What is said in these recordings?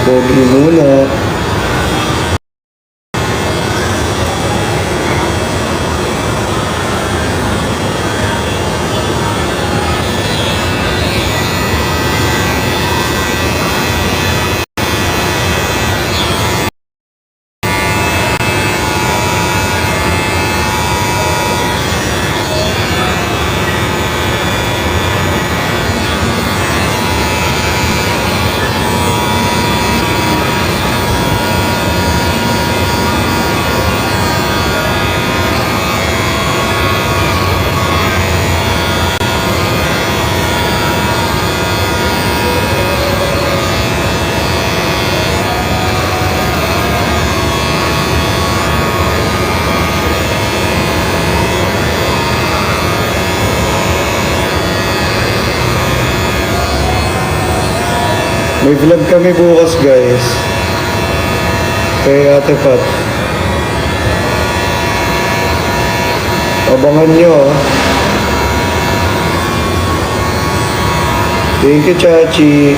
Pogi muna. May vlog kami bukas guys. Kay Ate Pat. Abangan nyo ah. Thank you, Chachi.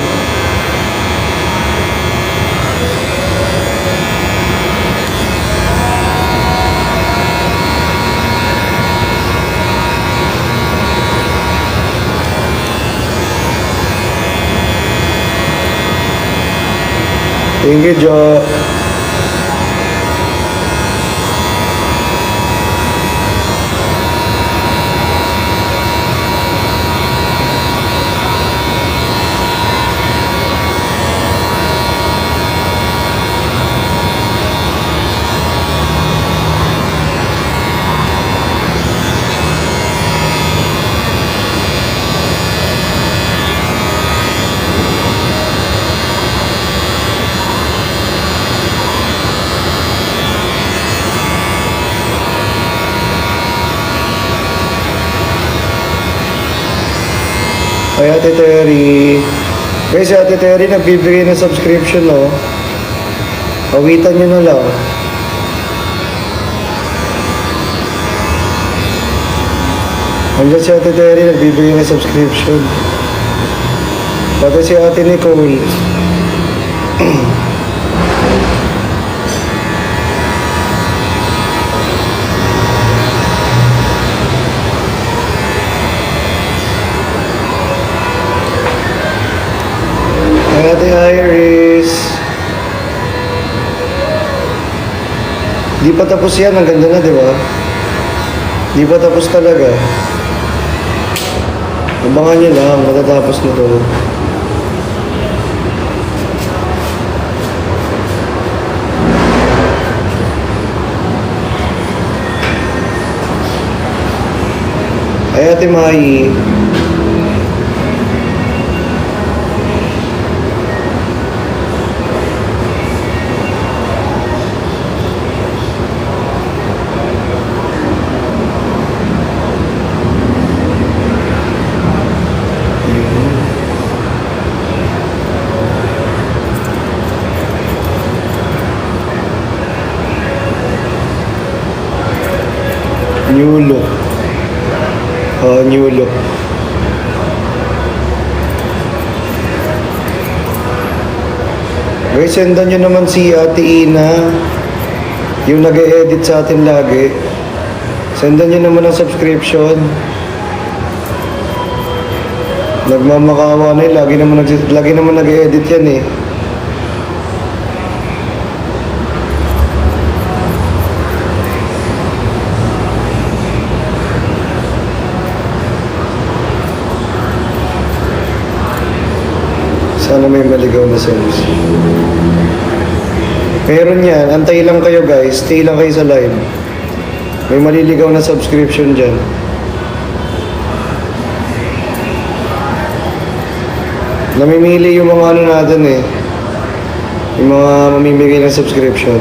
Thank you, Jo. Ay, Ate Terry. Guys, si Ate Terry nagbibigay ng subscription, no? Pawitan nyo na lang. Andiyan si Ate Terry nagbibigay ng subscription. Pati si Ate Nicole. Ate Iris. Di pa tapos yan. Ang ganda na, di ba? Di pa tapos talaga. Abangan nyo lang. Matatapos na to. Ay, Ate Mai. New look. New look. Guys, sendan nyo naman si Ate Ina. Yung nag-e-edit sa atin lagi. Sendan nyo naman ang subscription. Nagmamakawa na eh. Lagi naman nag-e-edit yan eh. Sana may maligaw na service. Meron yan. Antay lang kayo guys. Stay lang kayo sa live. May maliligaw na subscription dyan. Namimili yung mga ano natin eh. Yung mga mamimigay ng subscription.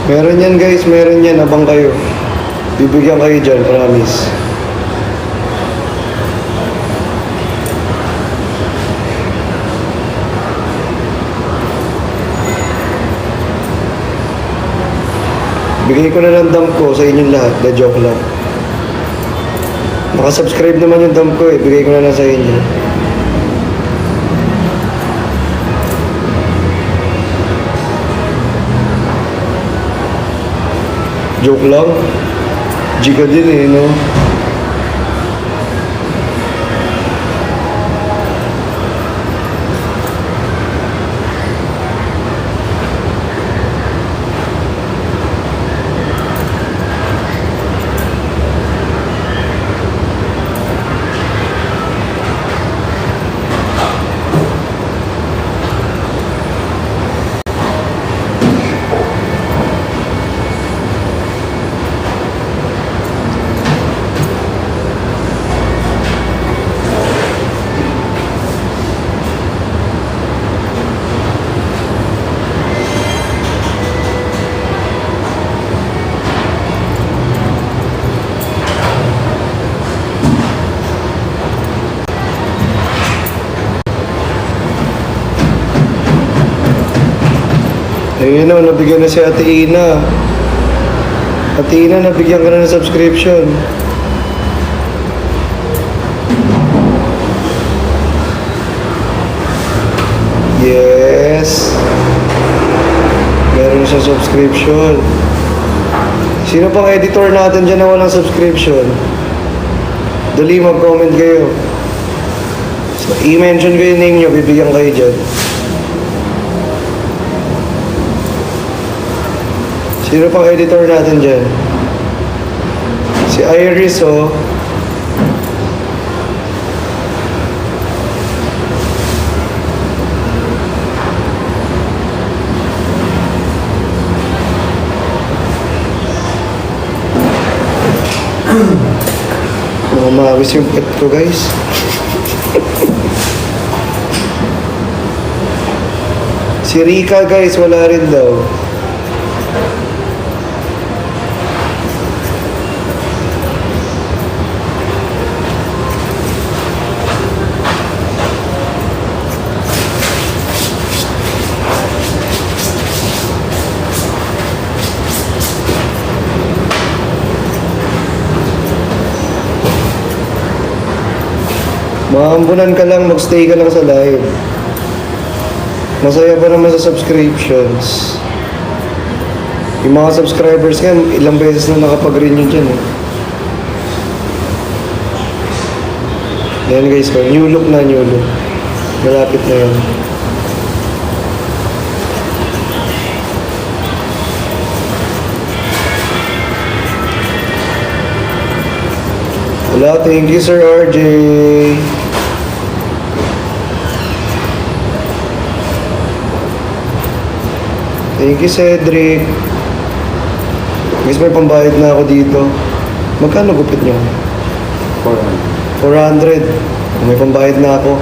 Meron yan guys, meron yan. Abang kayo. Bibigyan kayo dyan, promise. Bigay ko na lang dump ko sa inyong lahat. The joke lang. Nakasubscribe naman yung dump ko eh. Bigay ko na lang sa inyo. Joke lang. Giga din eh, no? Ayun na, nabigyan na si Ate Ina. Ate Ina, nabigyan ka na ng subscription. Yes. Meron siya subscription. Sino pang editor natin dyan na walang subscription? Dali, mag-comment kayo. So, i-mention ko yung name nyo, bibigyan kayo dyan. Sino pang editor natin dyan? Si Iris, oh. Mawis yung pet ko, guys. Si Rika, guys, wala rin daw. Maambunan ka lang, magstay ka lang sa live. Masaya pa naman sa subscriptions. Yung mga subscribers nga, ilang beses na nakapag-renew dyan eh. Yan guys, new look na, new look. Malapit na yan. Wala, thank you Sir RJ. Thank you Cedric. Guys, may pambayad na ako dito. Magkano gupit nyo? 400. May pambayad na ako.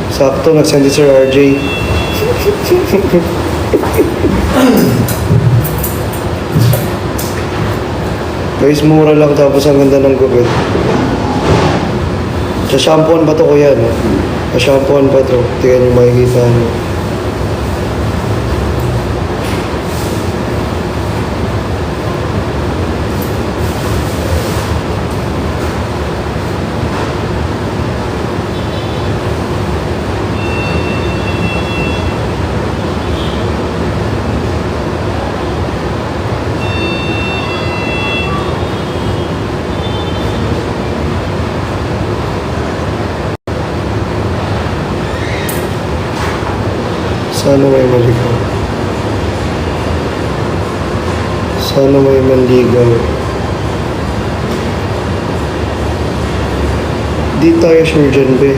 Sakto, nag-send si Sir RJ. Guys, mura lang tapos ang ganda ng gupit. Sa shampooan pa to kuya, no? Sa shampooan pa to. Tingnan nyo, makikita nyo. Sana may maligaw. Sana may manligaw. Di tayo sure dyan, be.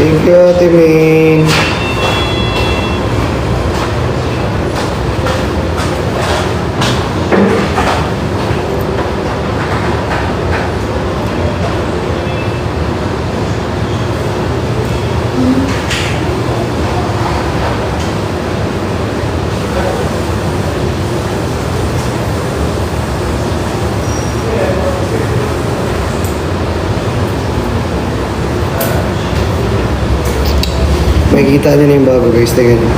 Thank you, Ate Main. Makikita niyo na yung bago guys, tingnan niyo.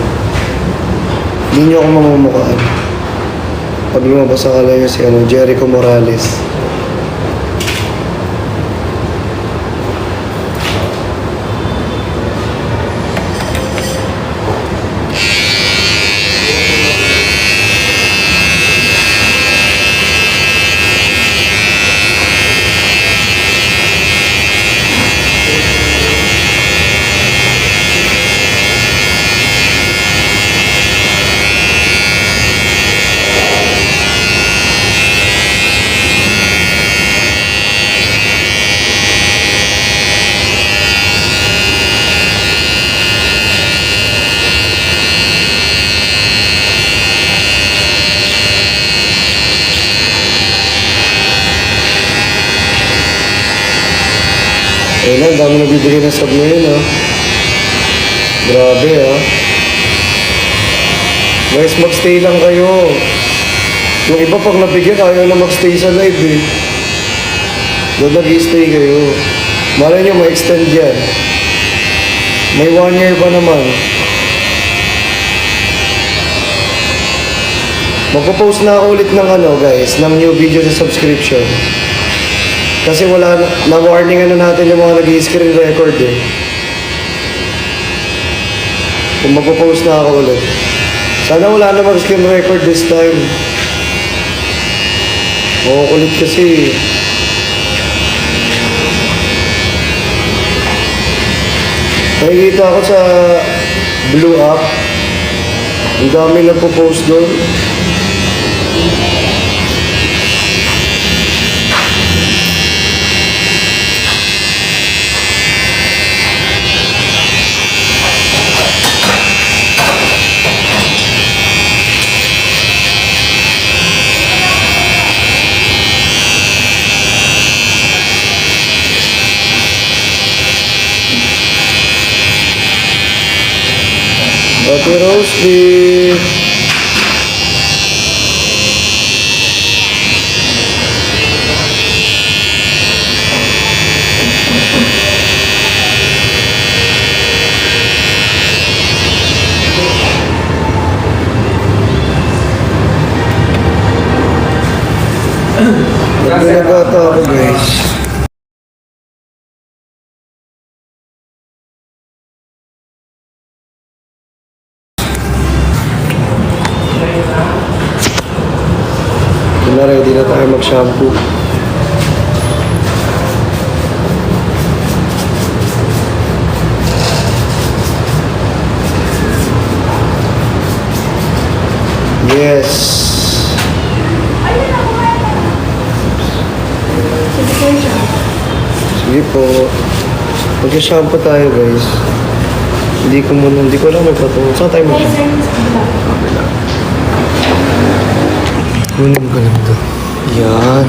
Hindi niyo ako mamumukhaan. Pag lumabas akala niyo si Jericho Morales. Ayun na, dami nabibigay ng sub ngayon ha. Grabe ha. Guys, magstay lang kayo. Yung iba pag nabigyan, ayaw na magstay sa live eh. Doon nag-stay kayo. Malay nyo, ma-extend yan. May 1 year pa naman. Magpo-post na ako ulit ng guys, ng new video sa subscription. Kasi wala na-warningan na natin yung mga nag-i-screen record eh. Kung magpo-post na ako ulit. Sana wala na mag-screen record this time. Oo, ulit kasi. Nakikita ako sa Blue App. Ang dami nagpo-post doon. Ate Roasty. Nagpinagata ako guys. Ready na tayo mag-shampoo. Yes. Sige po. Mag-shampoo tayo guys. Hindi ko alam may patungo. Saan tayo mag-shampoo? Kunin ko lang ito. Yan.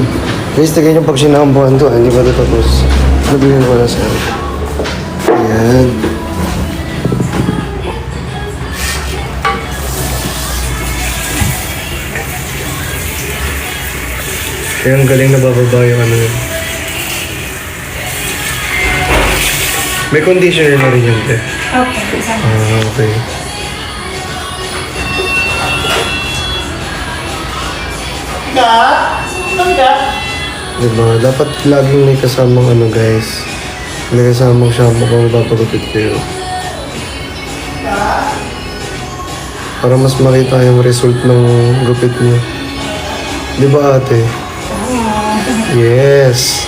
Guys, tignan yung pag sinambuhan to. Hindi pa ito tapos. Sabihin ko na sa yan. Kaya ang galing na bababa yung yun. May conditioner na rin yun, te. Okay. Okay. Diba? Dapat laging may kasamang guys. May kasamang shampoo kung papagupit kayo. Para mas makita yung result ng gupit niyo. Diba ate? Yes.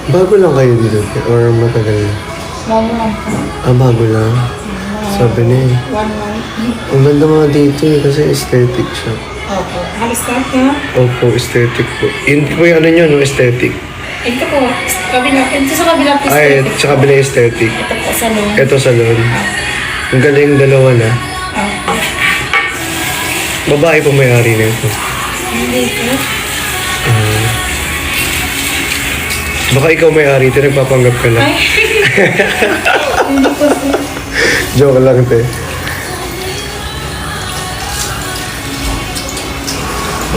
Bago lang kayo dito or matagal na? Bago lang po. Bago lang. Sabi niya eh. 1 month. Ang ganda mga dito eh kasi aesthetic siya. Opo. Halos-start na. Opo, aesthetic po. Hindi po yung nyo, no? Aesthetic. Ito po. Kabila. Ito sa kabila po. Ay, sa kabila aesthetic. Ito po salon. Ito salon. Ang galing dalawa na. Opo. Babae po may-ari na ito. Hindi po. Baka ikaw may-ari, ito nagpapanggap ka lang. Ay. Hindi po sir. Joke lang, te.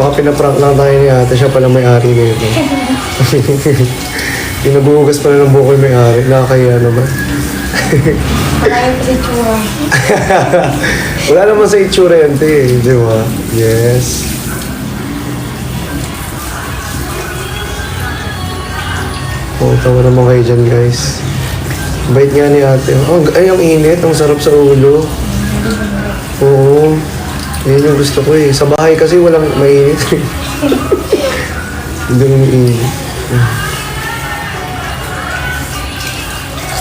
Baka pinaprank lang tayo ni ate, siya pala may-ari nito. Pinabuhugas pala ng buko yung may-ari. Nakakaya naman. Kaya ko sa itsura. Wala naman sa itsura yan, te. Di ba? Yes. Oh, tawa naman kayo dyan, guys. Bait nga ni ate. Oh, ay, ang init. Ang sarap sa ulo. Oo. Yan yung gusto ko eh. Sa bahay kasi walang mainit. Hindi rin mainit.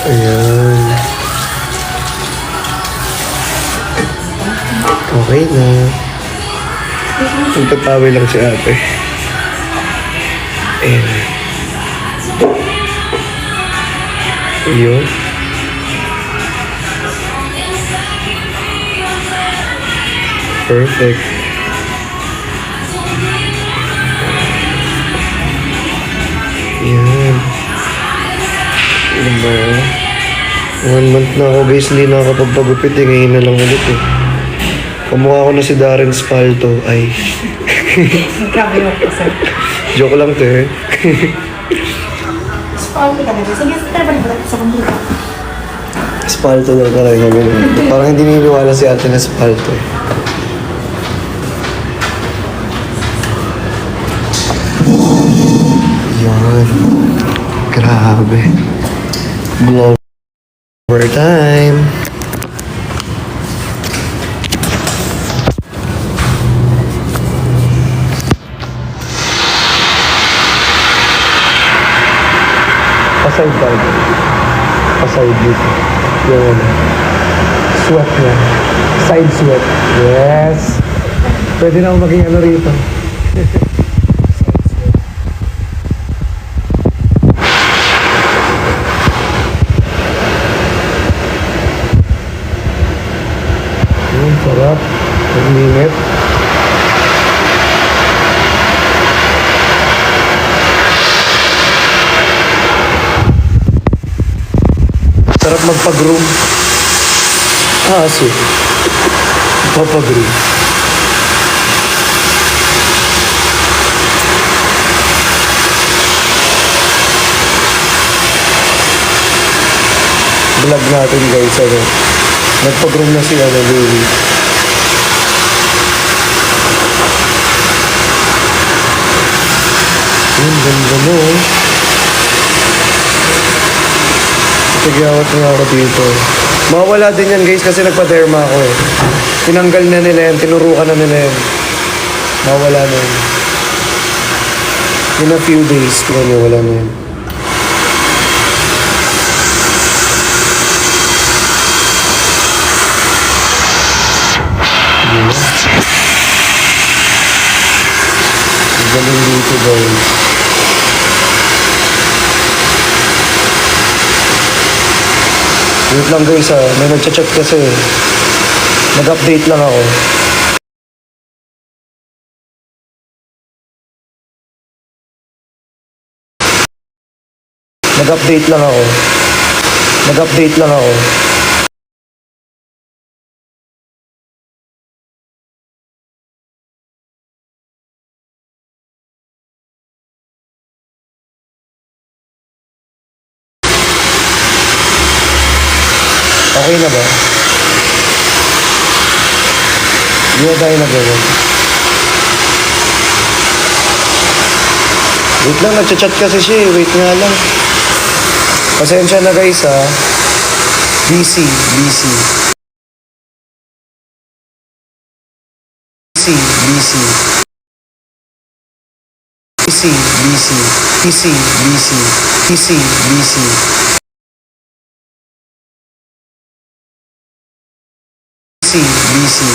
Ayan. Okay na. Nagtatawi lang si ate. Ayan. Yun. Perfect. Yan. Ano ba? 1 month na ako guys, hindi na nakakapagpagupit eh. Ngayon na lang ulit eh. Kamukha ko na si Darren Spalto. Ay. Grabe yung kasi. Joke lang to eh. Spam ka talaga. Sige, tara ba sa kumpulka? Spalto daw ka rin. Parang hindi niniwala si ate na Spalto eh. Yan. Grabe. Blower time. Paside tayo. Paside dito. Yan. Sweat yan. Side sweat. Yes. Pwede na ako maging ano rito. Sarap. Ang init. Sarap magpag-room. Aso. Papag-room. Vlog natin guys. Ano? Nagpag-room na si Louie. Yun, ganda mo. Tigyawat na ako dito. Mawala din yan guys kasi nagpa-derma ako eh. Tinanggal na nila yan, tinurukan na nila yan. Mawala na yan. In a few days, tignan niyo, wala na yan. Galing dito guys. Wait lang guys ah, may nagchat-chat kasi. Nag-update lang ako. Nag-update lang ako. Nag-update lang ako. Okay na ba? Hindi na tayo nag-gawin. Wait lang, nagchat-chat kasi siya eh. Wait nga lang. Pasensya na guys ha. Busy. Busy. Busy. Busy. Busy. Busy. Busy. Busy. Busy. Busy. Busy.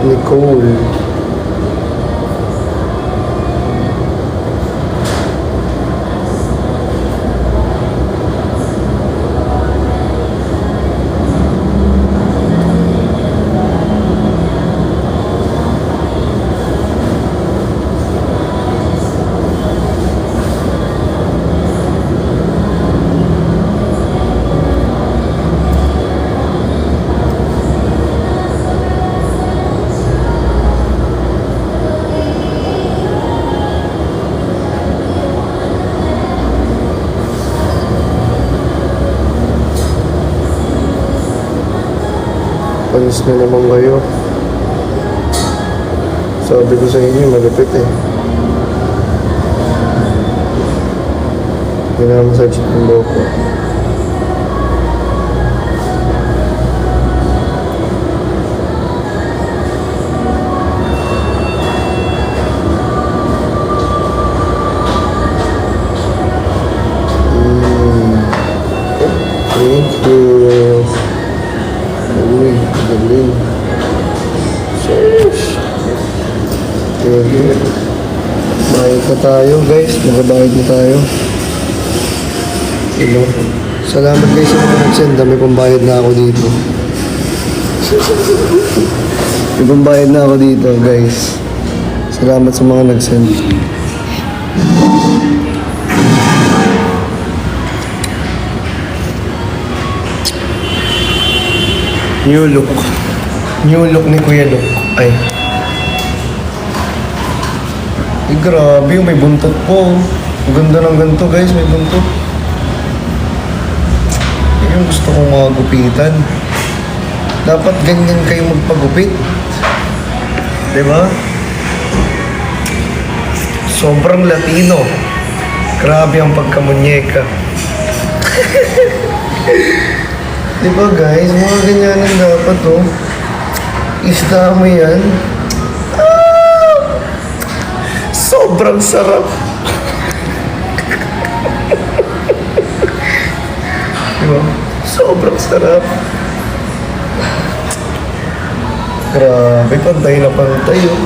Nicole. Panis na naman kayo. Sabi ko sa inyo, malapit eh. Minamassage yung buhok ko. Thank you. Uy, galing. Sheesh. Okay. Bayad na tayo, guys. Nakabayad na tayo. Hello. Salamat guys sa mga nag-send. Dami pambayad na ako dito. May pambayad na ako dito, guys. Salamat sa mga nag-send. New look. New look ni Kuya Luke. Ay. Ay, grabe yung may buntot po. Ang ganda ng ganito, guys. May buntot. Yan yung gusto kong mga gupitan. Dapat ganyan kayo magpagupit. Diba? Sobrang Latino. Grabe ang pagkamunyeka. Diba guys, mga ganyan ang dapat oh. Isda mo yan. Ah! Sobrang sarap. Diba? Sobrang sarap. Grabe, pantay na pantay oh.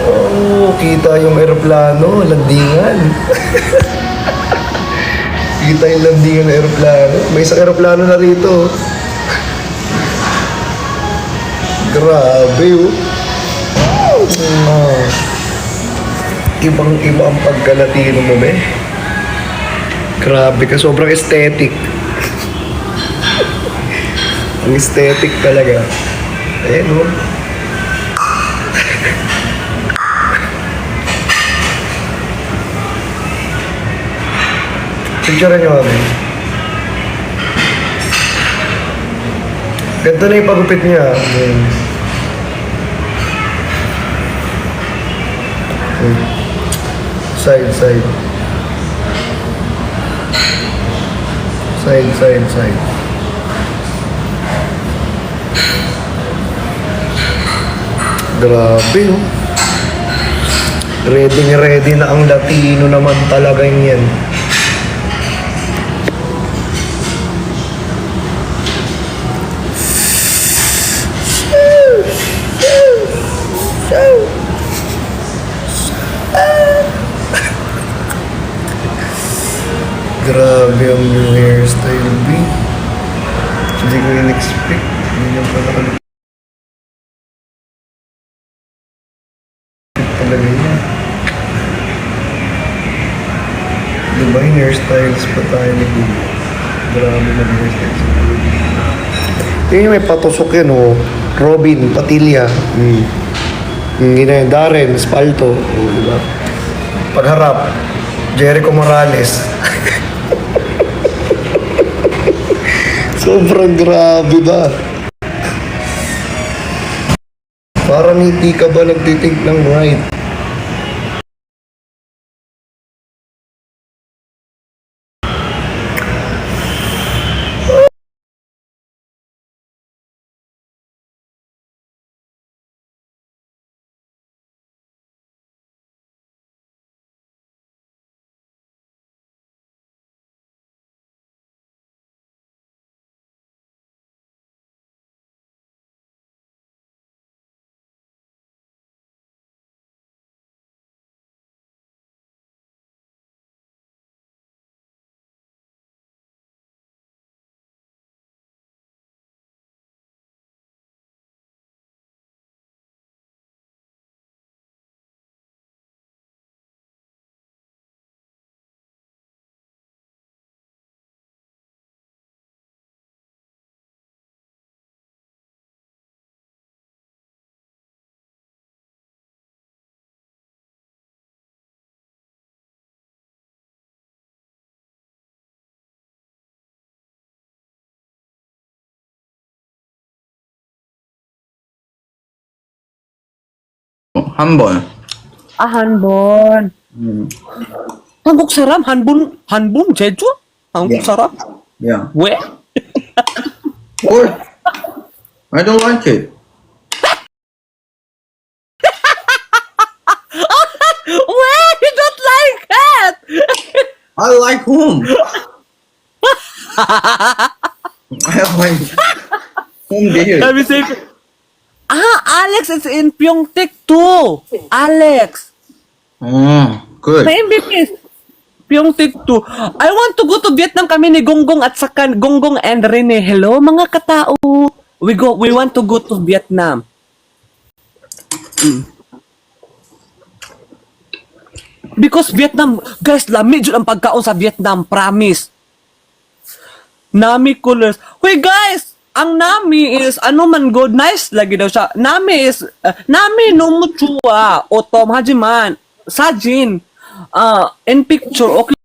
Oh, kita yung aeroplano, landingan. Kita yung landingan ng aeroplano. May isang aeroplano na rito. Grabe, oh. Ibang-iba ang pagka-Latino mo, be. Grabe ka, sobrang aesthetic. Ang aesthetic talaga. Ayan, oh. Picture nyo kami. Ganito na yung pagupit niya. Ayan. Side, side. Side, side, side. Grabe, oh. Ready na ang Latino naman talaga yan. Grabe ang new hairstyle, B. Hindi ko in-expect. Ganyan pala kalupit talaga yan. Diba yung hairstyles pa tayo ni Boo? Grabe na hairstyles. Yun yung may patusok yan, oh. Robin, Patilya. Darren, Espalto. Oh, diba? Pagharap, Jericho Morales. Sobrang grabe ba? Parang hindi ka ba nagtitink ng right? 한 번. 아, 한번. 한국 사람? 한분? 제주? 한국 Yeah. 사람? Yeah. 왜? Or I don't like it. 왜? You don't like it? I like home. I like home there. Let me say. Alex is in Pyeongtaek too. Alex. Good. Same business. Pyeongtaek too. I want to go to Vietnam kami ni Gonggong at saka Gonggong and Rene. Hello mga katao. We want to go to Vietnam. Because Vietnam, guys, lamig jud ang pagkaon sa Vietnam, promise. Nami colors. Wait guys, ang nami is ano man good, nice lagi daw siya. Nami is nami no muchua o tom hajiman sajin. In picture okay.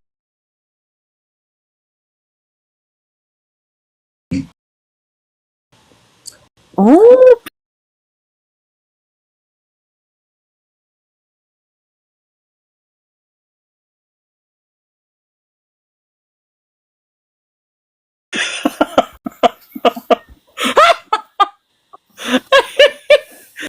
Oh,